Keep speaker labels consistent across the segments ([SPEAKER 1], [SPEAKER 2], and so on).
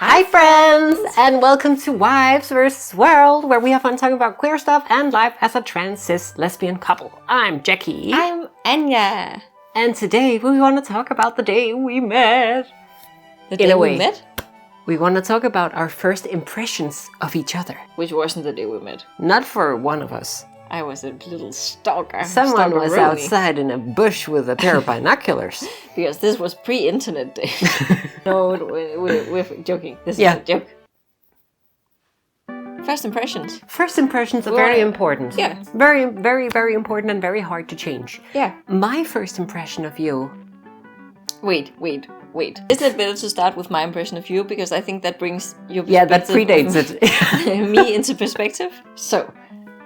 [SPEAKER 1] Hi friends, and welcome to Wives vs. World, where we have fun talking about queer stuff and life as a trans cis lesbian couple. I'm Jackie.
[SPEAKER 2] I'm Anya.
[SPEAKER 1] And today we want to talk about the day we met.
[SPEAKER 2] The day we met?
[SPEAKER 1] We want to talk about our first impressions of each other.
[SPEAKER 2] Which wasn't the day we met.
[SPEAKER 1] Not for one of us.
[SPEAKER 2] I was a little stalker.
[SPEAKER 1] Someone was outside in a bush with a pair of binoculars.
[SPEAKER 2] Because this was pre-internet day. No, we're joking. This is a joke. First impressions.
[SPEAKER 1] First impressions are very important.
[SPEAKER 2] Yeah.
[SPEAKER 1] Very, very, very important and very hard to change.
[SPEAKER 2] Yeah.
[SPEAKER 1] My first impression of you...
[SPEAKER 2] Wait. Isn't it better to start with my impression of you? Because I think that brings your perspective...
[SPEAKER 1] Yeah, that predates it.
[SPEAKER 2] me into perspective. So...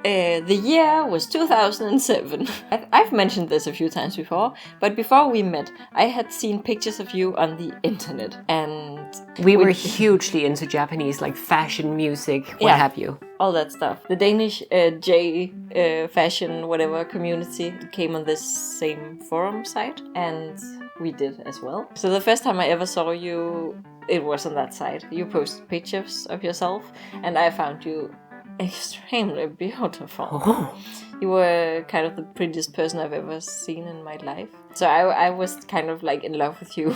[SPEAKER 2] the year was 2007. I've mentioned this a few times before, but before we met, I had seen pictures of you on the internet, and
[SPEAKER 1] we were hugely into Japanese, like fashion, music, what have you.
[SPEAKER 2] All that stuff. The Danish fashion, whatever community came on this same forum site, and we did as well. So the first time I ever saw you, it was on that site. You posted pictures of yourself, and I found you extremely beautiful.
[SPEAKER 1] Oh.
[SPEAKER 2] You were kind of the prettiest person I've ever seen in my life. So I was kind of like in love with you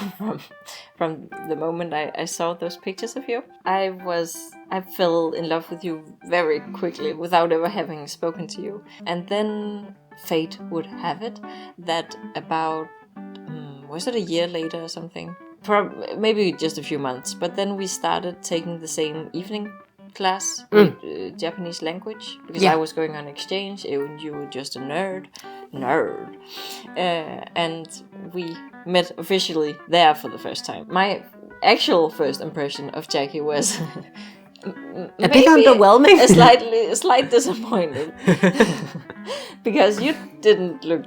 [SPEAKER 2] from the moment I saw those pictures of you. I fell in love with you very quickly without ever having spoken to you. And then fate would have it that about, was it a year later or something? Maybe just a few months. But then we started taking the same evening class with Japanese language, because I was going on exchange and you were just a nerd, and we met officially there for the first time. My actual first impression of Jackie was
[SPEAKER 1] a bit underwhelming,
[SPEAKER 2] a slight disappointed, because you didn't look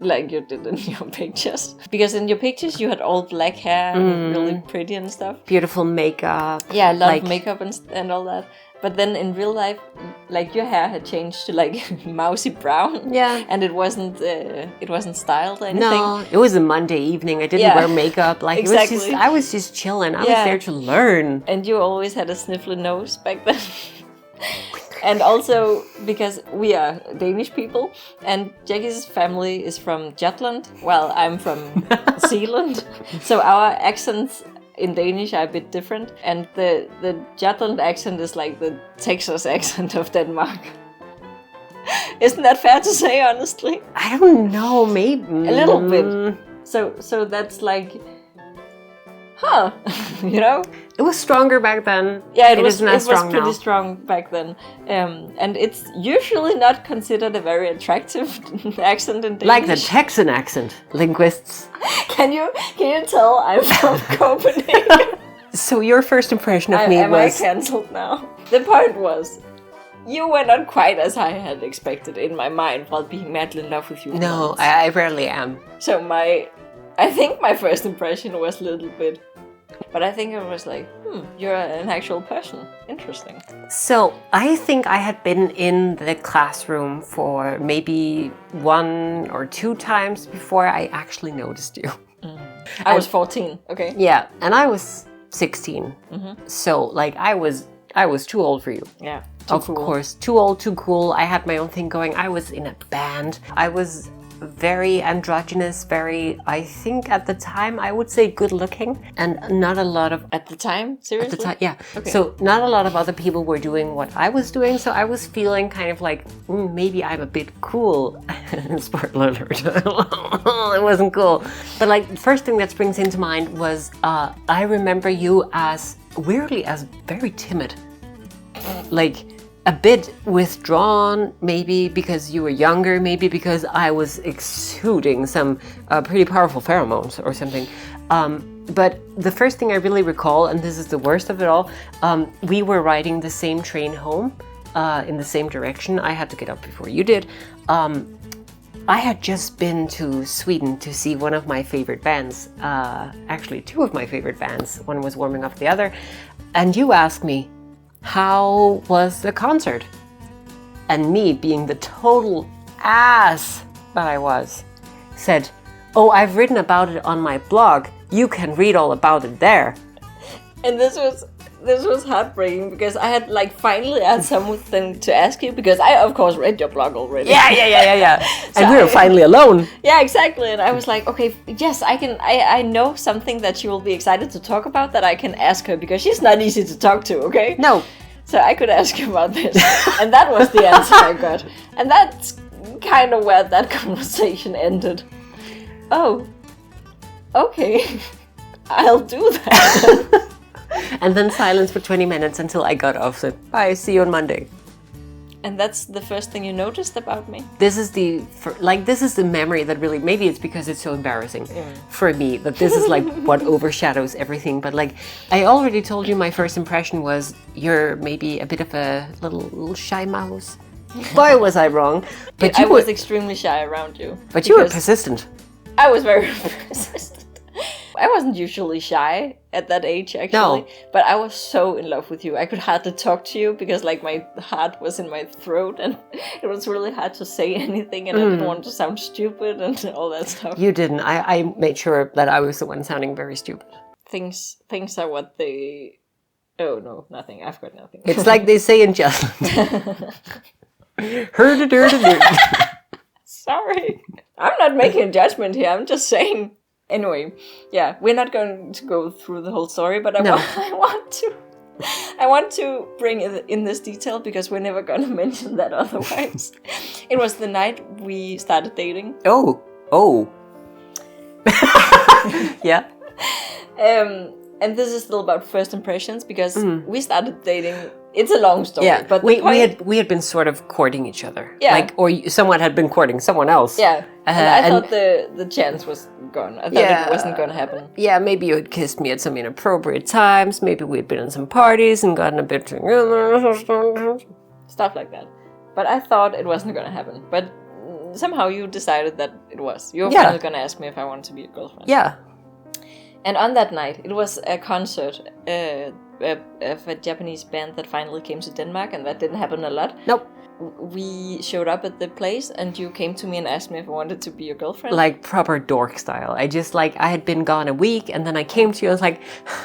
[SPEAKER 2] like you did in your pictures. Because in your pictures you had all black hair, really pretty and stuff.
[SPEAKER 1] Beautiful makeup.
[SPEAKER 2] Yeah, a lot of makeup and all that. But then in real life, like your hair had changed to like mousy brown.
[SPEAKER 1] Yeah.
[SPEAKER 2] And it wasn't styled or anything.
[SPEAKER 1] No, it was a Monday evening. I didn't wear makeup. Like
[SPEAKER 2] exactly.
[SPEAKER 1] I was just chilling. I was there to learn.
[SPEAKER 2] And you always had a sniffly nose back then. And also because we are Danish people, and Jackie's family is from Jutland, while I'm from Zealand. So our accents in Danish are a bit different. And the Jutland accent is like the Texas accent of Denmark. Isn't that fair to say, honestly?
[SPEAKER 1] I don't know, maybe.
[SPEAKER 2] A little bit. So that's like... you know?
[SPEAKER 1] It was stronger back then.
[SPEAKER 2] Yeah, it was
[SPEAKER 1] pretty
[SPEAKER 2] now. Strong back then. And it's usually not considered a very attractive accent in Danish.
[SPEAKER 1] Like the Texan accent, linguists.
[SPEAKER 2] Can you tell I'm from Copenhagen?
[SPEAKER 1] So your first impression of me was... Am
[SPEAKER 2] I cancelled now? The point was, you were not quite as I had expected in my mind while being madly in love with you.
[SPEAKER 1] No, I rarely am.
[SPEAKER 2] So I think my first impression was a little bit... But I think it was like, you're an actual person. Interesting.
[SPEAKER 1] So I think I had been in the classroom for maybe 1 or 2 times before I actually noticed you.
[SPEAKER 2] I was 14, okay?
[SPEAKER 1] Yeah, and I was 16. So like I was too old for you.
[SPEAKER 2] Yeah.
[SPEAKER 1] Of course, too old, too cool. I had my own thing going. I was in a band. I was very androgynous, I think at the time I would say good looking, and not a lot of...
[SPEAKER 2] At the time? Seriously?
[SPEAKER 1] At the time, yeah.
[SPEAKER 2] Okay.
[SPEAKER 1] So not a lot of other people were doing what I was doing, so I was feeling kind of like, maybe I'm a bit cool. Spoiler alert. It wasn't cool. But like, the first thing that springs into mind was, I remember you as, weirdly, as very timid. Like... a bit withdrawn, maybe because you were younger, maybe because I was exuding some pretty powerful pheromones or something. But the first thing I really recall, and this is the worst of it all, we were riding the same train home in the same direction. I had to get up before you did. I had just been to Sweden to see one of my favorite bands, actually 2 of my favorite bands. One was warming up the other. And you asked me, how was the concert? And me, being the total ass that I was, said, oh, I've written about it on my blog. You can read all about it there.
[SPEAKER 2] And this was this was heartbreaking because I had like finally had something to ask you because I of course read your blog already.
[SPEAKER 1] Yeah.
[SPEAKER 2] So
[SPEAKER 1] And we were finally alone.
[SPEAKER 2] Yeah, exactly. And I was like, okay, yes, I know something that she will be excited to talk about that I can ask her because she's not easy to talk to, okay?
[SPEAKER 1] No.
[SPEAKER 2] So I could ask you about this. And that was the answer I got. And that's kind of where that conversation ended. Oh, okay. I'll do that.
[SPEAKER 1] And then silence for 20 minutes until I got off. So, bye, see you on Monday.
[SPEAKER 2] And that's the first thing you noticed about me?
[SPEAKER 1] This is the memory that really, maybe it's because it's so embarrassing for me that this is like what overshadows everything. But like, I already told you my first impression was you're maybe a bit of a little shy mouse. Boy, was I wrong. But
[SPEAKER 2] I was extremely shy around you.
[SPEAKER 1] But you were persistent.
[SPEAKER 2] I was very persistent. I wasn't usually shy at that age, actually.
[SPEAKER 1] No.
[SPEAKER 2] But I was so in love with you. I could hardly talk to you because, like, my heart was in my throat and it was really hard to say anything and I didn't want to sound stupid and all that stuff.
[SPEAKER 1] You didn't. I made sure that I was the one sounding very stupid.
[SPEAKER 2] Things are what they... Oh, no, nothing. I've got nothing.
[SPEAKER 1] It's like they say in Jutland.
[SPEAKER 2] Sorry. I'm not making a judgment here. I'm just saying... Anyway, yeah, we're not going to go through the whole story, but I want to bring in this detail because we're never going to mention that otherwise. It was the night we started dating.
[SPEAKER 1] Oh. Yeah.
[SPEAKER 2] And this is still about first impressions because we started dating. It's a long story,
[SPEAKER 1] Yeah,
[SPEAKER 2] but
[SPEAKER 1] we had been sort of courting each other.
[SPEAKER 2] Yeah.
[SPEAKER 1] Or someone had been courting someone else.
[SPEAKER 2] Yeah, and I thought the chance was gone. I thought it wasn't going to happen.
[SPEAKER 1] Yeah, maybe you had kissed me at some inappropriate times. Maybe we had been in some parties and gotten a bit...
[SPEAKER 2] Stuff like that. But I thought it wasn't going to happen. But somehow you decided that it was. You were finally going to ask me if I wanted to be your girlfriend.
[SPEAKER 1] Yeah.
[SPEAKER 2] And on that night, it was a concert of a Japanese band that finally came to Denmark, and that didn't happen a lot.
[SPEAKER 1] Nope.
[SPEAKER 2] We showed up at the place, and you came to me and asked me if I wanted to be your girlfriend.
[SPEAKER 1] Like proper dork style. I had been gone a week, and then I came to you and was like,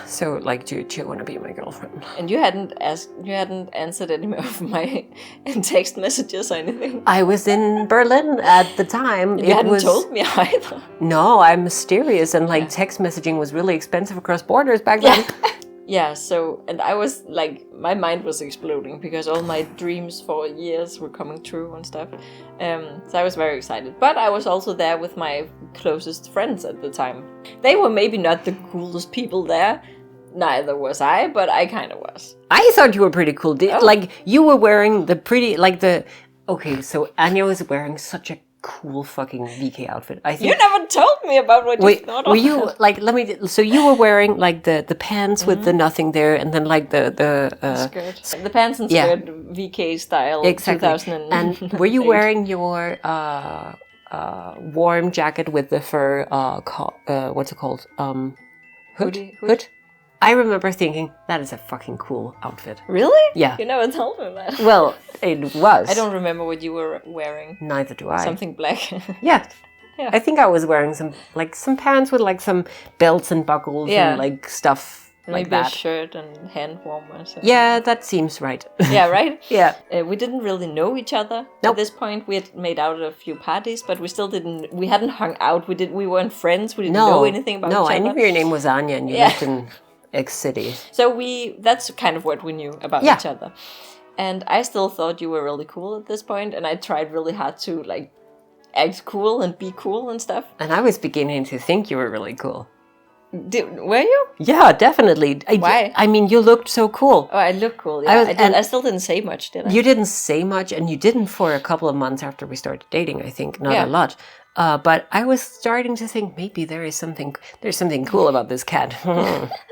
[SPEAKER 1] so, like, do you want to be my girlfriend?
[SPEAKER 2] And you hadn't answered any of my text messages or anything.
[SPEAKER 1] I was in Berlin at the time.
[SPEAKER 2] You hadn't told me either.
[SPEAKER 1] No, I'm mysterious, and like text messaging was really expensive across borders back then.
[SPEAKER 2] Yeah, so, and I was like, my mind was exploding because all my dreams for years were coming true and stuff. So I was very excited. But I was also there with my closest friends at the time. They were maybe not the coolest people there. Neither was I, but I kind of was.
[SPEAKER 1] I thought you were pretty cool. Like, you were wearing the pretty, like the... Okay, so Anya was wearing such a cool fucking VK outfit. I think
[SPEAKER 2] you never told me about what you thought of.
[SPEAKER 1] Were you like? So you were wearing like the pants with the nothing there, and then like the
[SPEAKER 2] skirt, the pants and skirt, VK style,
[SPEAKER 1] exactly.
[SPEAKER 2] 2000.
[SPEAKER 1] And were you wearing your warm jacket with the fur? What's it called? Hood. I remember thinking, that is a fucking cool outfit.
[SPEAKER 2] Really?
[SPEAKER 1] Yeah.
[SPEAKER 2] You never told me that.
[SPEAKER 1] Well, it was.
[SPEAKER 2] I don't remember what you were wearing.
[SPEAKER 1] Neither do I.
[SPEAKER 2] Something black.
[SPEAKER 1] Yeah. I think I was wearing some pants with like some belts and buckles and like stuff
[SPEAKER 2] Maybe
[SPEAKER 1] like that.
[SPEAKER 2] A shirt and hand warmers.
[SPEAKER 1] Yeah, that seems right.
[SPEAKER 2] Yeah, right?
[SPEAKER 1] Yeah.
[SPEAKER 2] We didn't really know each other at this point. We had made out at a few parties, but we hadn't hung out. We weren't friends. We didn't know anything about each other.
[SPEAKER 1] No, I knew your name was Anya and you lived in X City.
[SPEAKER 2] So that's kind of what we knew about each other. And I still thought you were really cool at this point, and I tried really hard to like act cool and be cool and stuff.
[SPEAKER 1] And I was beginning to think you were really cool.
[SPEAKER 2] Were you?
[SPEAKER 1] Yeah, definitely.
[SPEAKER 2] Why?
[SPEAKER 1] I mean, you looked so cool.
[SPEAKER 2] Oh, I look cool. Yeah, I still didn't say much, did I?
[SPEAKER 1] You didn't say much, and you didn't for a couple of months after we started dating, I think. Not a lot. But I was starting to think maybe there's something cool about this cat.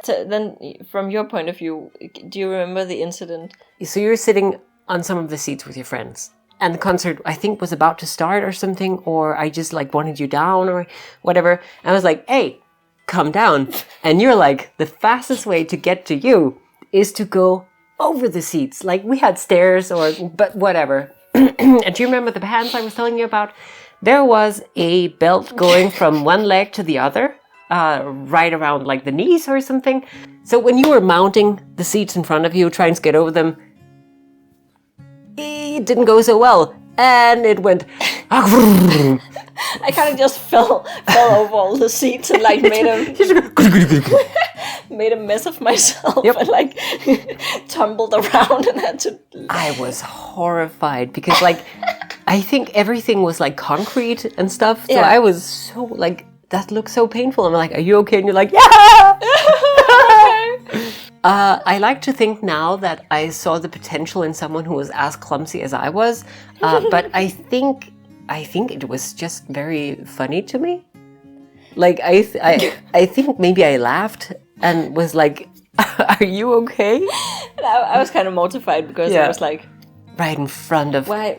[SPEAKER 2] So then, from your point of view, do you remember the incident?
[SPEAKER 1] So you were sitting on some of the seats with your friends. And the concert, I think, was about to start or something. Or I just like wanted you down or whatever. And I was like, hey, come down. And you're like, the fastest way to get to you is to go over the seats. Like we had stairs but whatever. And do you remember the pants I was telling you about? There was a belt going from one leg to the other, right around like the knees or something. So when you were mounting the seats in front of you, trying to get over them, it didn't go so well. And it went...
[SPEAKER 2] I kind of just fell over all the seats and like made a mess of myself and like tumbled around and had to...
[SPEAKER 1] I was horrified because like I think everything was like concrete and stuff. So
[SPEAKER 2] Yeah.
[SPEAKER 1] I was so like, that looks so painful. I'm like, are you okay? And you're like, yeah! I like to think now that I saw the potential in someone who was as clumsy as I was, but I think it was just very funny to me. Like I think maybe I laughed and was like, "Are you okay?"
[SPEAKER 2] And I was kind of mortified because I was like,
[SPEAKER 1] right in front of
[SPEAKER 2] my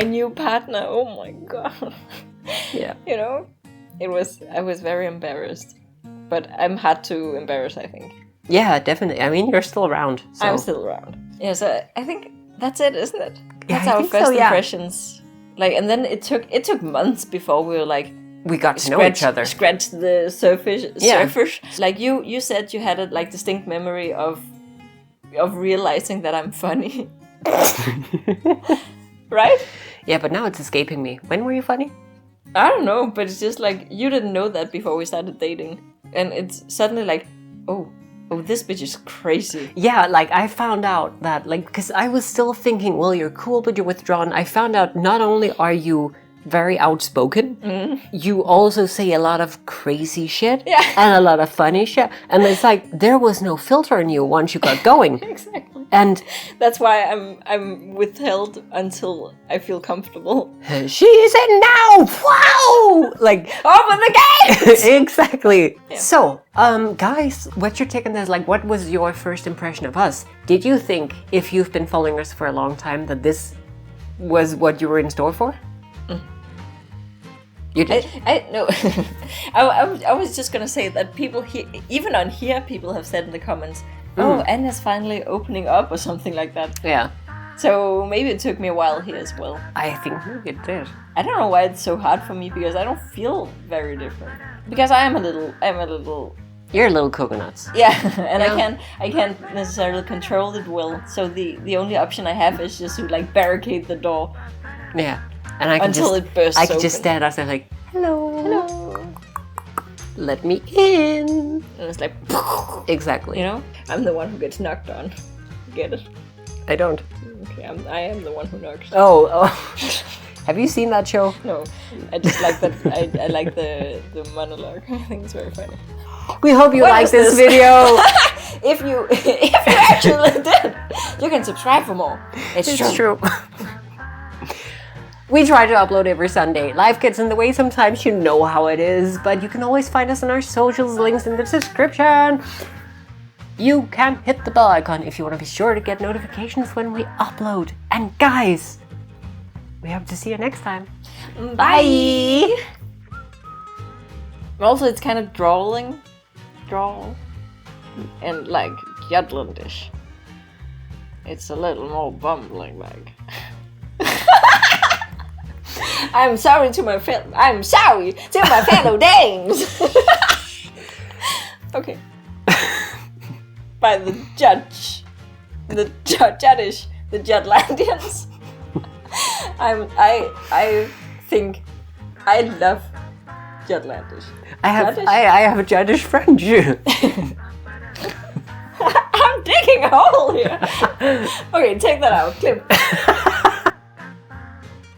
[SPEAKER 2] new partner. Oh my god!
[SPEAKER 1] yeah.
[SPEAKER 2] You know, I was very embarrassed, but I'm hard to embarrass. I think.
[SPEAKER 1] Yeah, definitely. I mean, you're still around. So.
[SPEAKER 2] I'm still around. Yeah, so I think that's it, isn't it?
[SPEAKER 1] Yeah,
[SPEAKER 2] That's
[SPEAKER 1] I
[SPEAKER 2] our
[SPEAKER 1] think
[SPEAKER 2] first
[SPEAKER 1] so, yeah.
[SPEAKER 2] impressions. Like, and then it took months before we were like
[SPEAKER 1] we got to know each other.
[SPEAKER 2] Scratch the surface.
[SPEAKER 1] Yeah.
[SPEAKER 2] Like you said, you had a like distinct memory of realizing that I'm funny, right?
[SPEAKER 1] Yeah, but now it's escaping me. When were you funny?
[SPEAKER 2] I don't know, but it's just like you didn't know that before we started dating, and it's suddenly like, oh, this bitch is crazy.
[SPEAKER 1] Yeah, like I found out that, like, because I was still thinking, well, you're cool, but you're withdrawn. I found out not only are you very outspoken, you also say a lot of crazy shit and a lot of funny shit. And it's like there was no filter in you once you got going.
[SPEAKER 2] Exactly.
[SPEAKER 1] And
[SPEAKER 2] that's why I'm withheld until I feel comfortable.
[SPEAKER 1] she's in now! Wow! Like,
[SPEAKER 2] open the gates!
[SPEAKER 1] Exactly. Yeah. So, guys, what's your take on this? Like, what was your first impression of us? Did you think, if you've been following us for a long time, that this was what you were in store for? You did?
[SPEAKER 2] I no. I was just gonna say that people here, even on here, people have said in the comments, "Oh, Anna's finally opening up" or something like that.
[SPEAKER 1] Yeah.
[SPEAKER 2] So maybe it took me a while here as well.
[SPEAKER 1] I think maybe it did.
[SPEAKER 2] I don't know why it's so hard for me because I don't feel very different. Because I'm a little.
[SPEAKER 1] You're a little coconuts.
[SPEAKER 2] Yeah, and I can't necessarily control the will. So the only option I have is just to like barricade the door.
[SPEAKER 1] Yeah. And I can
[SPEAKER 2] until it bursts
[SPEAKER 1] I can
[SPEAKER 2] open.
[SPEAKER 1] just stand outside like, hello, let me in.
[SPEAKER 2] And it's like,
[SPEAKER 1] exactly.
[SPEAKER 2] You know, I'm the one who gets knocked on. Get it?
[SPEAKER 1] I don't.
[SPEAKER 2] Okay, I am the one who knocks.
[SPEAKER 1] Oh. Have you seen that show?
[SPEAKER 2] No, I just like that. I like the monologue. I think it's very funny.
[SPEAKER 1] We hope you like this video.
[SPEAKER 2] If you actually did, you can subscribe for more. It's true.
[SPEAKER 1] We try to upload every Sunday. Life gets in the way sometimes, you know how it is, but you can always find us on our socials, links in the description. You can hit the bell icon if you want to be sure to get notifications when we upload. And guys, we hope to see you next time.
[SPEAKER 2] Bye! Also, it's kind of drawl, and like Jutlandish. It's a little more bumbling like. I'm sorry to my fellow Danes. Okay. By the Jutlandians. I think I love Jutlandish.
[SPEAKER 1] I have a Juddish friend.
[SPEAKER 2] I'm digging a hole here. Okay, take that out. Clip.